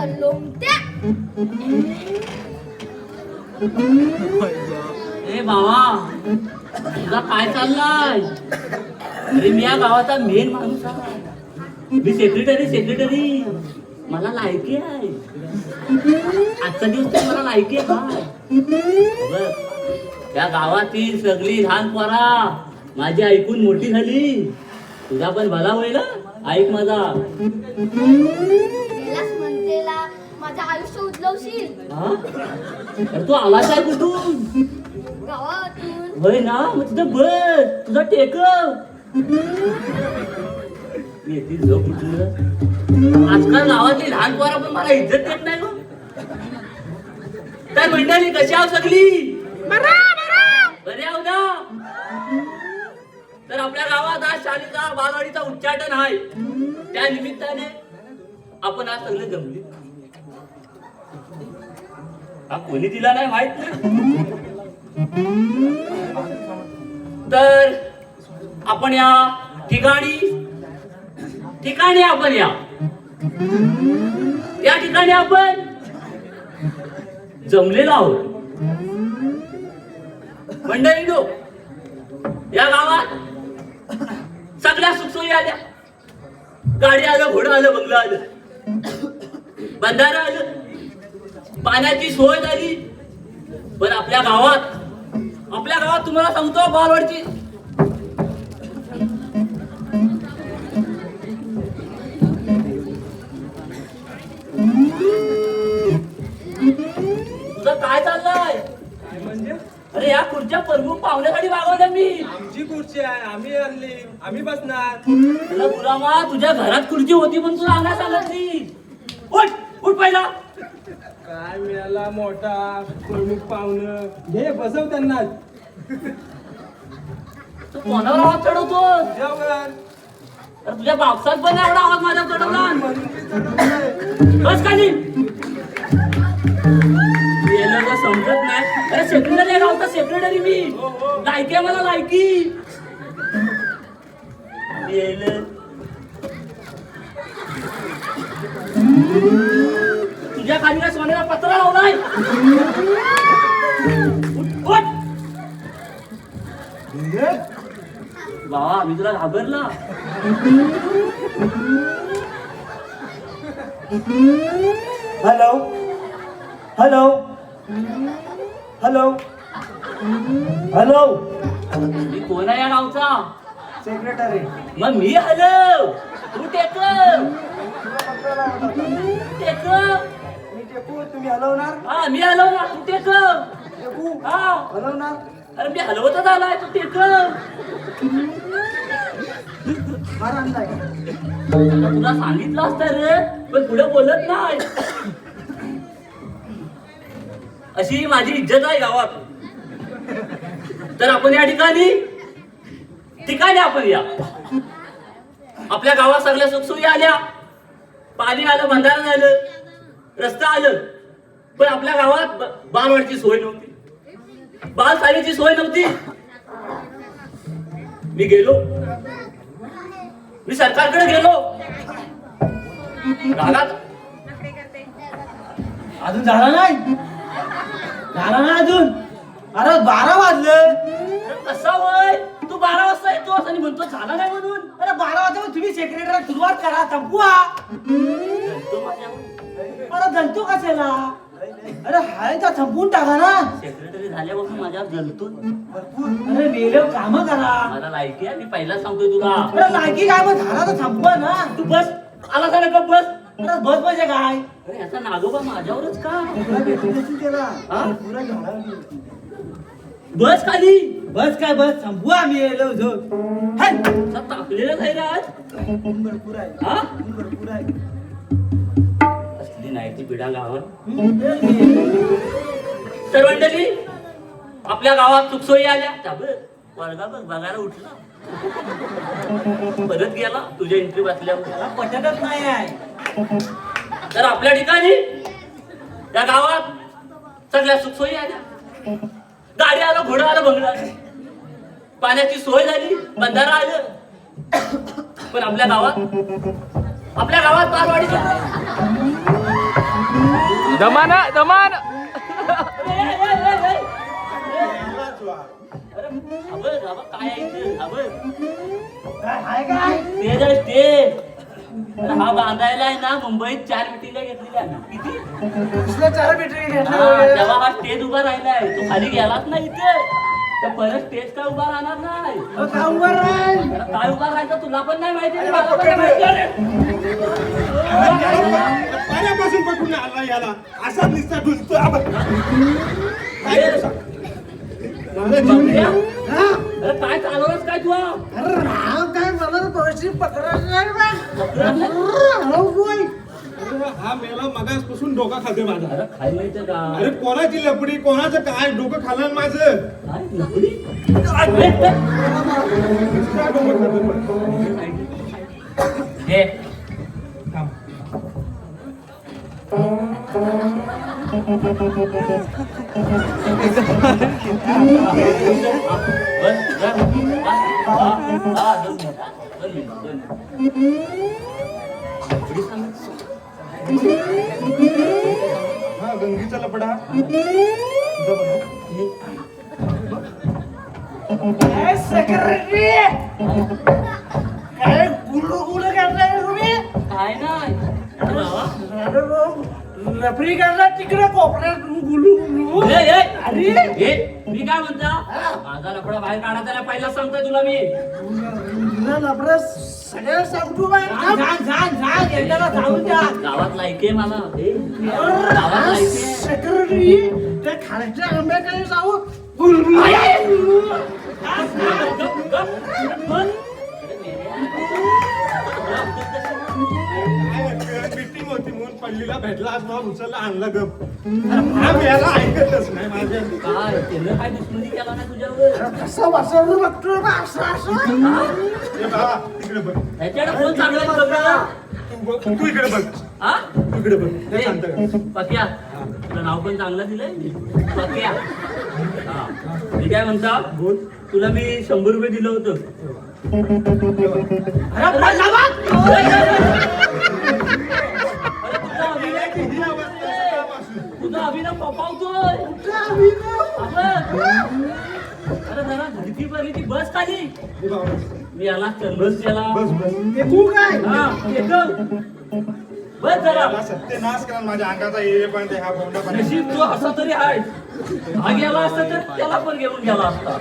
लोमत्या. ए बाबा, तुझा काय चाललाय? अरे मी या गावाचा मेन माणूस आहे. मी सेक्रेटरी मला लायकी आहे. आजचा दिवस तर मला लायकी आहे. बघ, त्या गावातील सगळी लहान पोरा माझी ऐकून मोठी झाली. तुझा पण भला होईल. ऐक माझा. गेलास म्हणतेला माझं आयुष्य उजलवशील. हा, तू आलाच आहे कुठून? गावातून. होय ना, मग तिथं बस तुझा टेकव. येतील जो कुठलं. आजकाल गावातली लहान पोरा पण मला इज्जत देत नाही गो. तर मंडळी कशी आहो सगळी? बरे आहो ना? तर आपल्या गावात आज शाळेचा बालवाडीचा उच्चाटन आहे. त्या निमित्ताने आपण आज सगळे जमले. हा कोणी दिला नाही माहित नाही. तर आपण या ठिकाणी आपण या ठिकाणी आपण जमलेलो आहोत. मंडळीनो, या गावात सगळ्या सुखसोयी आल्या. गाडी आलं, घोडं आलं, बंगलं आलं, बंधारं आलं, पाण्याची सोय झाली. पण आपल्या गावात तुम्हाला सांगतो बालवाडीची तुझं काय चाललंय? म्हणजे अरे या खुर्च्या प्रमुख पाहुण्यासाठी मागवल्या मी. आमची खुर्ची आहे, आम्ही आणली, आम्ही बसणार. तुला गुलामा, तुझ्या घरात खुर्ची होती पण तुला आणा सांगितली. उठ पहिला. काय मिळाला मोठा प्रमुख पाहुणं, घे बसव त्यांना. तू कोणावर आवाज चढवतो? तुझ्यावर. अरे तुझ्या बापसात पण एवढा आवाज माझ्या चढवला. म्हणून मी चढवलंय. बस खाली. याला का समजत नाही. अरे सेक्रेटरी गावचा सेक्रेटरी मी. लायकी आहे मला, लायकी. तुझ्या खाली काय सोन्याला पत्रा लावलाय? उठ. बाबा, मी तुला घाबरला. Hello hello hello hello. मी कोण आहे या गावचा? सेक्रेटरी. मग मी हॅलो. तू टेक. मी टेकू, तुम्ही हलवणार. हा, मी हलवणार, तू टेक. टेकू हा, हलवणार. अरे मी हलवतच आलाय, तू टेक. मारा आणलाय. तुला सांगितलं असतं रे, पण पुढे बोलत नाही. अशी माझी इज्जत आहे गावात. तर आपण या ठिकाणी आपण या. आपल्या गावात सगळ्या सुखसोयी आल्या. पाणी आलं, बंधारं झालं, रस्ता आलं. पण आपल्या गावात बालवाडीची सोय नव्हती, बालशाळेची सोय नव्हती. मी सरकारकडे गेलो. गावात अजून झाला नाही अजून. अरे 12 वाजलं. कसा होय? तू 12 वाजता येतोस आणि म्हणतो झाला नाही म्हणून. अरे 12 वाजता तुम्ही सेक्रेटरीला सुरुवात करा, संपवा. अरे जलतो कशाला? अरे हाय तर संपवून टाका ना. सेक्रेटरी झाल्यापासून माझ्यावर जलतो. अरे वेळेवर काम करा. मला लायकी आहे, मी पहिला सांगतोय तुला. अरे लायकी काय, मग झाला तर संपवा ना. तू बस. आला का नका बस. अरे बस म्हणजे काय? अरे याचा नागोबा माझ्यावरच का? हा? बस खाली. बस काय बस, संपवा. आम्ही येलो जो तापलेलं काय रे आज? भरपूर आहे. हा? भरपूर आहे. असली नाही ती पिढा गावात. तर मंडळी, आपल्या गावात सुखसोयी आल्या. त्या बघ, वर्गा बघ बघायला उठला, परत गेला तुझ्या एंट्री बसल्यावर. पटतच नाही आहे. तर आपल्या ठिकाणी त्या गावात सगळ्या सुखसोयी आल्या. गाडी आलं, घोडं आलं, बंगलं आलं, पाण्याची सोय झाली, बंधारा आलं. पण आपल्या गावात बालवाडी दमान दमान काय आहे इथं? काय काय स्टेज आहे स्टेज. अरे हा बांधायला आहे ना मुंबईत 4 मिटिंगा घेतलेल्या आम्ही. किती? कसलं 4 मीटर हा, घेतलं तेव्हा हा स्टेज उभा राहिलाय. तो खाली गेलाच नाही इथे तर परत स्टेज काय उभा राहणार नाही. का उभं राहील अरे काय उभा राहायचं तुला पण नाही माहिती आणि मला पण नाही माहिती. पाण्यापासून पकडून आला याला असा निस्ता डुलतो अरे काय चालवलंस काय तू? अरे राव काय मला पैसे पकडायला नाही बा. हा मेला मगासपासून डोका खाते माझा. अरे खाली नाही तर का? अरे कोणाची लपडी कोणाचं काय डोकं खाल्लं माझं काय नकली? नुसतं डोकं खातं. हे थांब. हा गंगीचा लपडा काय सेक्रेटरी काय गुलू गुलू करताय तुम्ही काय नाही अरे भाऊ, लफडी करणार तिकडे कोपऱ्यात गुलू गुलू अरे मी काय म्हणता माझा लफडा बाहेर काढायचा नाही पहिला सांगतोय तुला मी. तुला लफडा सगळ्या सांगतो बा. एकदा जाऊन द्या गावात लायके मला गावात लायके सेक्रेटरी त्या खाण्याच्या आंब्याकडे जाऊ गुलू मीटिंग होती म्हणून पल्लीला भेटला आज मला उचलला आणला गप हा मेला ऐकतच नाही माझ्या काय त्यानं काय दुश्मनी केला नाही तुझ्यावर? कसं बसवलं बघतो बा असं असं ए बाबा तिकडे बघ त्याच्याकडे फोन चालू आहे बघ ना. तू इकडे बघ हा? तू इकडे बघ ते शांत कर पक्या तुला नाव पण चांगलं दिलंय पक्या. हा मी काय म्हणता बोल तुला मी 100 रुपये दिलं होतं. तुझा अभिनव पपावतोय. अरे जरा धडकी भरली ती बस खाली. ए बाबा, मी याला चंबस केला. बस बस तू काय हा एकदम बस जरा. याला सत्यानाश करा माझ्या अंगाचा ये पण ते हा बोंडा पण नशीब तू असा तरी आहे. हा गेला असता तर त्याला पण घेऊन गेला असता.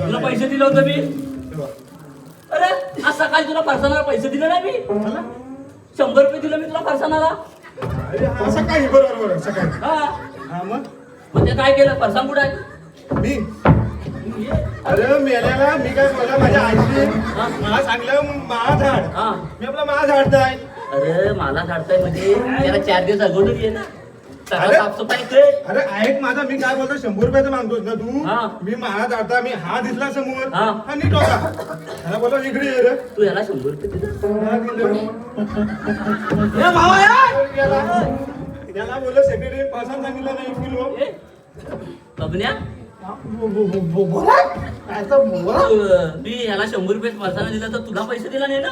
तुला पैसे दिले होते मी. अरे आज सकाळी तुला फरसाणाला पैसे दिले ना मी. 100 रुपये दिले मी तुला फरसाणाला. अरे हा सकाळी बरोबर बरोबर सकाळी हा हा मग म्हणजे काय केलं फरसाण कुठं आहे? मी अरे मेल्याला मी काय बोलला माझ्या आईने मला सांगलं मला झाड हा मी आपला मला झाडताय अरे मला झाडताय म्हणजे त्याला 4 दिवस अगोदर ये ना सगळं अरे. साफसफाई कर. अरे ऐक माझा मी काय बोलतो 100 रुपयाचं मागतोस ना हा. तू मी मला झाडता मी हा दिसला समोर हा. हा नीट होता त्याला बोललो इकडे ये रे तू याला 100 रुपये दिले. हा दिलं. ए भावा याला त्याला बोललो सेक्रेटरी पासान सांगितलं नाही 1 किलो ए, बबन्या बोला काय तर बोला मी याला 100 रुपये फरसाणा दिला तर तुला पैसे दिला नाही ना?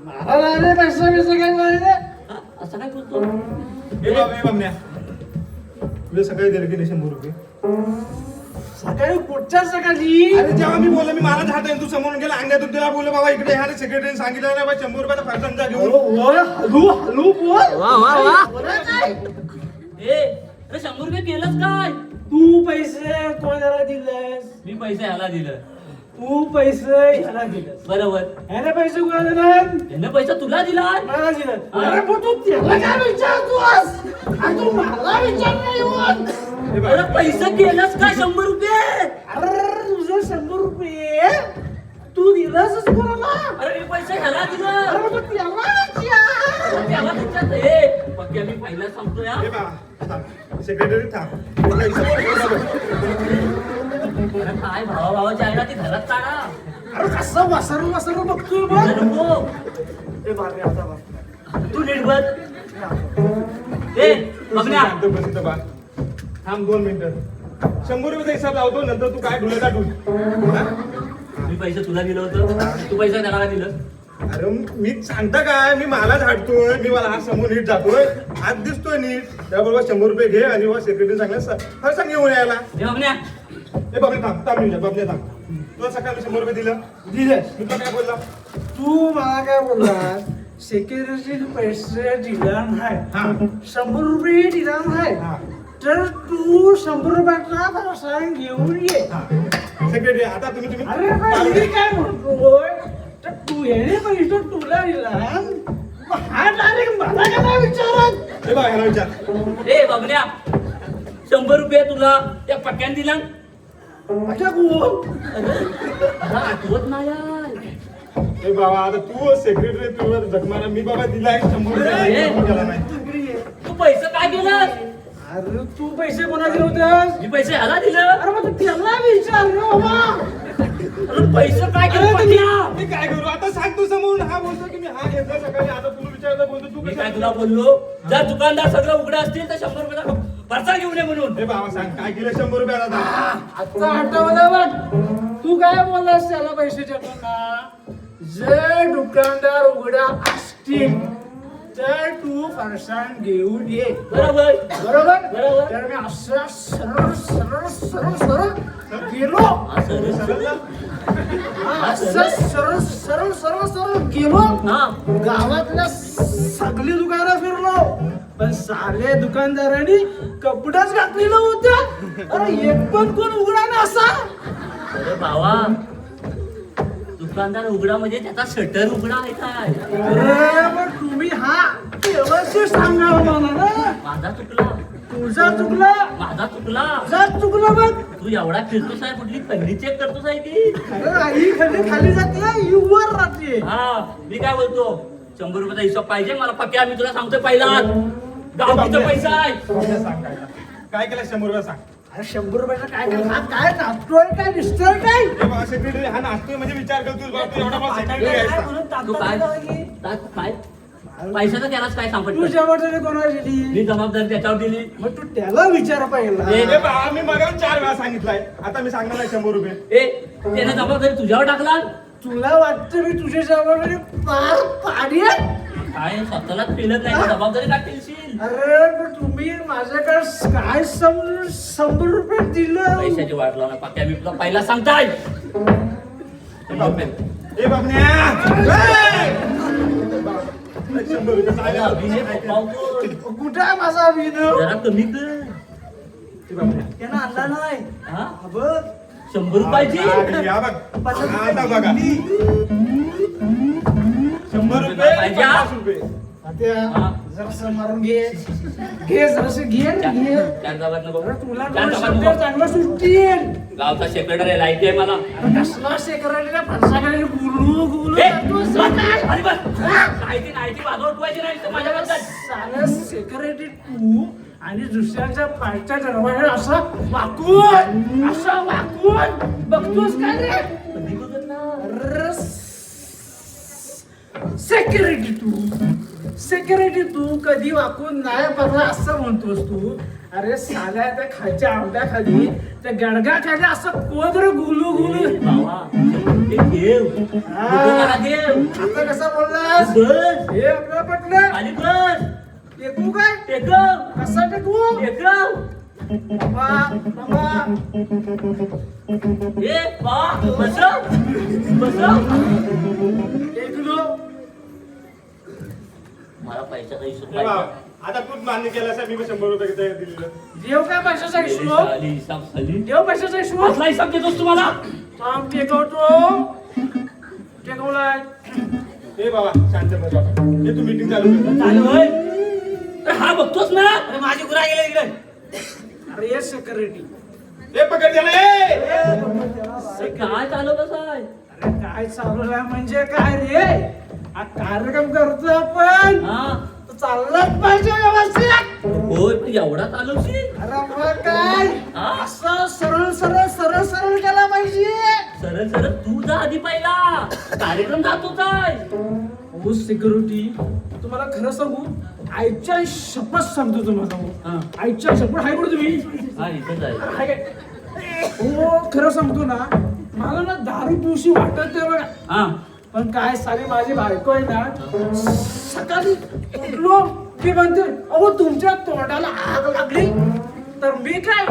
मला नाही पैसा बिसा काय नाही रे. हा? असं काय बोलतो? ए बाबा ए बामण्या तुझे सकाळी दिले की नाही 100 रुपये सकाळी कुठच्या सकाळी अरे जेव्हा मी बोललो मी मला झाडताय तू समोरून गेला अंगण्यातून त्याला बोललो बाबा इकडे ह्या सेक्रेटरीने सांगितलं नाही बा 100 रुपयाचा फरसाणचा घेऊन हलू हलू बोल बोला काय ए अरे 100 रुपये केलंच काय? तू पैसे कोणाला दिलेस मी पैसे ह्याला दिलं. तू पैसे ह्याला दिलेस बरोबर. ह्याने पैसे कोणाला दिले त्याने पैसा तुला दिला. मला दिले अरे पण तू त्याला काय विचारतोस आणि तू मला विचारला येऊन अरे पैसे केलंच काय 100 रुपये? अरे तुझं 100 रुपये तू दिलासच कोणाला अरे मी पैसे ह्याला दिलं. अरे पण त्याला विचार त्याला विचारतो. ए पक्या मी पहिला सांगतो या. ए बा सेक्रेटरी थांब तुला हिशोब अरे काय भावाच्या आईला ती घरात काढा. अरे कसं वसरू वसरू बघतोय बघ अरे नको. ए बाबा आता बघ तू नीट बस. ए बघण्या शांत बस इथं बा थांब 2 मिनिटं 100 रुपयाचा हिसाब लावतो नंतर तू काय ढुले का ढुल मी पैसे तुला दिलं होतं तू पैसे त्याला काय दिलं? अरे मी सांगता काय मी मलाच हाटतोय मी मला हा समोर नीट जातोय आज दिसतोय नीट त्याबरोबर 100 रुपये घे आणि सेक्रेटरी सांगला सांग घेऊन यायला हे बघण्या ए बाबा थांब बाबल्या थांब तुला सकाळी 100 रुपये दिलं मी तुला काय बोलला तू मला काय बोलला सेक्युरिटी पैसे दिला नाही 100 रुपये दिला नाही तर तू 100 रुपयाचा फरसाण घेऊन ये सेक्रेटरी आता तुम्ही अरे मी काय म्हणतोय तर तू येणे पैसे तुला दिला हा डायरेक्ट मला काय नाही विचारत ए बाबा ह्याला विचार ए बघण्या 100 रुपये तुला त्या पक्क्यान दिला अच्छा कोण मला आठवत नाही यार. ए बाबा आता तू सेक्रेटरी तुला जगमारा मी बाबा दिला 100 रुपये गेला नाही इकडे ये. तू पैसे काय केलं अरे तू पैसे कोणाचे होतेस मी पैसे ह्याला दिलं अरे मग तू त्याला विचार रे बाबा अरे पैसे काय केलं पक्क्या? मी काय करू आता सांग तू समोरून हा बोलतो की मी हा घेतला सकाळी आता तुला विचारता बोलतो तू मी कसा काय तुला बोललो जर दुकानदार सगळं उघडं असतील तर 100 रुपयाचा भरसा घेऊन ये म्हणून ए बाबा सांग काय केलं 100 रुपये आता आता आठवलं बघ तू काय बोललास त्याला पैसे देताना जर दुकानदार उघडा असतील तर तू फरसाण घेऊन ये बरोबर बरोबर बरोबर. तर मी असं सरळ सरळ सरळ सरळ गेलो असं समजलं? असं सरळ सरळ सरळ सरळ गेलो हा गावातल्या सगळी दुकानं फिरलो पण सारे दुकानदारांनी कपडेच घातलेलं होतं अरे एक पण कोण उघडा ना असा अरे भावा दुकानदार उघडा म्हणजे त्याचा शटर उघडा आहे काय अरे पण तुम्ही हा व्यवस्थित सांगा मला ना माझा चुकला तुझा चुकला माझा चुकला तुझा चुकला बघ तू एवढा फिरतोस आहे कुठली खंडी चेक करतोस आहे की अरे आई खाली जाते ही वर राहते हा मी काय बोलतो 100 रुपयाचा हिशोब पाहिजे मला पक्या मी तुला सांगतोय पहिला गावकीचा पैसा आहे बाबल्या सांग काय केलं 100 रुपये सांग अरे 100 रुपयाचा काय हा काय नाचतोय काय दिसतोय काय ए बाबा सेक्रेटरी हा नाचतोय म्हणजे विचार कर तू बाबा तू एवढा मला सेक्रेटरी घ्यायचा तू काय काय पैशाचा त्यालाच काय सांगत तू जबाबदारी कोणाला दिली मी जबाबदारी त्याच्यावर दिली मग तू त्याला विचार पाहिजे ए, ए बाबा मी मग 4 वेळा सांगितलंय आता मी सांगणार नाही 100 रुपये ए त्याने जबाबदारी तुझ्यावर टाकला तुला वाटतं मी तुझी जबाबदारी पार पाडी आहे? काय स्वतःलाच पेलत नाही जबाबदारी का पेलशील अरे पण तुम्ही माझ्याकडे काय 100 रुपये दिलं पैशाची वाट लावणार पक्या मी तुला पहिला सांगताय ए बाबण्या 100 रुपये सांगितलं. कुठं आहे माझा अभिनव जरा कमी कर ए बाबण्या त्यानं आणला नाही हा बघ 100 रुपयाची या बघ आता बघा 100 रुपये पाहिजे. 50 रुपये हा. जरासं मारून घे जरासं घे घे चार गावात नको अरे तुला चार दोन गावात शब्द नको चांगलं सुटतील गावचा सेक्रेटरी लायकी आहे मला कसला सेक्रेटरीला फणसाकडे गुलू गुलू ए, करतो बस, सकाळ. खाली बस. नाहीती बाजूला ठेवायची नाही तर माझ्याबद्दल साला सेक्रेटरी तू आणि दुसऱ्याच्या पाठच्या दरवाजा असं वाकून बघतोस काय रे कधी बघत ना सेक्युरिटी तू कधी वाकून नाही बघा असं म्हणतोस तू अरे साल्या त्या खालच्या आंब्या खाली त्या गडगा खाली असं कोदर गुलू गुलू बाबा ते देव हा. देव आता कसा बोललास बस हे आपलं पटलं खाली बस टेकू काय टेकव कसा टेकू टेकव बाबा ए बा बस बस टेकलो मला पैशाचा हिशोब ए बाबा, पाहिजे. आता तूच मान्य केलं असं मी 100 रुपये दिलेलं देव काय पैशाचा हिशोब खाली हिसाब खाली देव पैशाचा हिशोब कसला हिसाब देतोस तुम्हाला थांब टेकवतो टेकवलाय ए बाबा शांत बस बाबा हे तू मीटिंग चालू कर चालू होय अरे हा बघतोस ना अरे माझी गुरा गेले इकडे अरे सेक्युरिटी ए पकड त्याला ए अरे काय चालू कसं आहे अरे काय चालू आहे म्हणजे काय रे हा कार्यक्रम करतो आपण हा तो चाललाच पाहिजे व्यवस्थित होय तू एवढा चालवशील अरे मग काय हा? असं सरळ सरळ सरळ सरळ केला पाहिजे सरळ सरळ तू जा आधी पहिला कार्यक्रम जातो काय हो सिक्युरिटी तुम्हाला खरं सांगू आईच्या शपथ सांगतो तुम्हाला हा. आईच्या शपथ आहे कुठे तुम्ही हा इथेच आहे आहे काय? हो खरं सांगतो ना मला ना दारू पिऊशी वाटत नाही बघा हा पण काय साली माझी बायको आहे ना, सकाळी उठलो की म्हणते अहो तुमच्या तोंडाला आग लागली. तर मी काय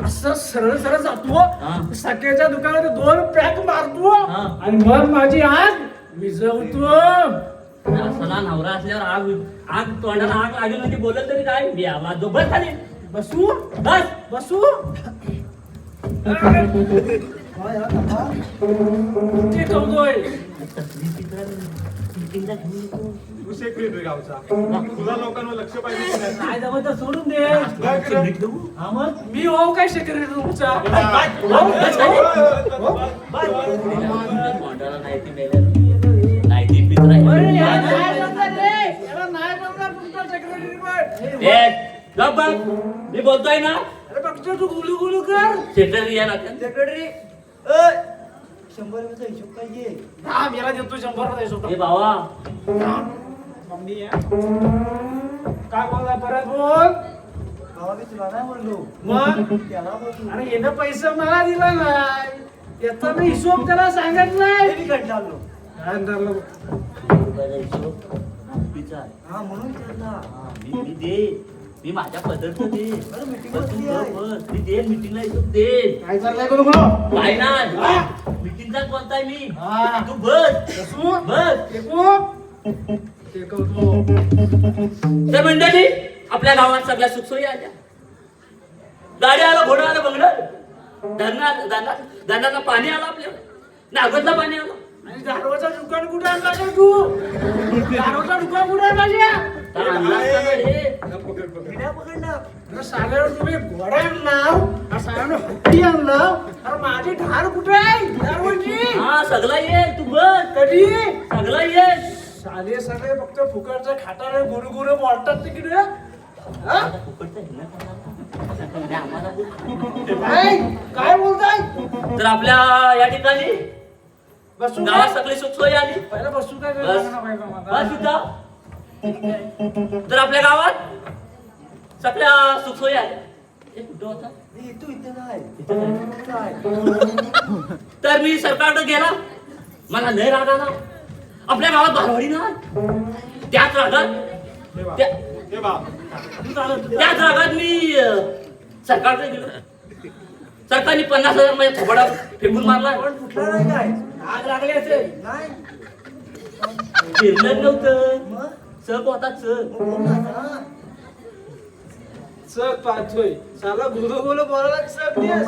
असं सरळ सरळ जातो सकाळच्या दुकानात 2 पॅक मारतो आणि मग माझी आग विझवतो. असला नवरा असल्यावर आग आग तोंडाला आग लागेल म्हणजे बोलत तरी काय मी आवाज जो बस खाली बसू बस बसू ते कवतोय. तू सेक्रेटरी गावचा तुला लोकांवर लक्ष पाहिजे की नाही? काय जमत तर सोडून दे. काय करत? हा मग मी हो काय सेक्रेटरी तुमचा. तोंडाला नाही ती मेल्या नाही ती पित्र अरे यार, नाही जमणार रे. याला नाही जमणार तुमचा सेक्रेटरी पण. गप बस मी बोलतोय ना अरे बघतो तू गुलू गुलू कर. सेक्रेटरी या ना सेक्रेटरी 100 रुपयाचा हिशोब पाहिजे. हा मेला देतो 100 द्यायचो. हे भावा मम्मी काय बोलला परत बोल. भावा मी तुला नाही बोललो, मग त्याला बोललो. अरे येणं पैसा मला दिला नाही याचा मी हिशोब त्याला सांगत ते नाही. मी कडला आलो. काय धरलं? हा म्हणून त्याला मी दे मी माझ्या पद्धतीने दे अरे meeting पण तू बसली आहे. बस मी दे मीटिंगला येतो दे काय चाललंय का तुम्हाला? काय नाही मीटिंगचा बोलताय मी हा. तू बस बसू बस ते करतो. तर मंडळी आपल्या गावात सगळ्या सुखसोयी आल्या. गाडी आलं घोडं आलं बंगलं धरणाचं पाणी आलं आपल्या नागोदला पाणी आलं आणि झाडवाचं दुकान कुठे आणला का तू? झाडवाचं दुकान कुठे आणला? तर आणलं असतं ना रे. पकड पकड हिड्या पकडला. अरे साल्यावर तुम्ही घोडा आणला साल्यानं हत्ती आणला. अरे माझी ढाल कुठे आहे? झाडवाची हा सगळा येईल तू बस कधी? सगळा येईल साले सगळे फक्त फुकटच्या खाटाने गुरु गुरु बोलतात तिकडे. हा? आता फुकटचं आहे ना करायला. आणि आम्हाला बोल. काय बोलताय? तर आपल्या या ठिकाणी बसू गावात काय? सगळी सुखसोयी आली पहिला बसू काय? बस सांगा ना बाई मला. बस इथं तर आपल्या गावात सगळ्या सुखसोयी आल्या. हे कुठं होता मी तू इथे नाही. इथं आहे. काय? तर मी सरकारकडे गेला मला लय राग आला. आपल्या गावात बालवाडी नाही त्याच रागात त्या- हे बा त्याच रागात मी सरकारकडे गेलो. सरकारने 50,000 माझ्या थोबाडा फेकून मारला. पण कुठला नाही काय? आग लागली असेल. नाही. फिरलं नव्हतं मग चक होता चक. बोल ना आता. चक पाहतोय साला गुरु गुरु बोलायला चक देस.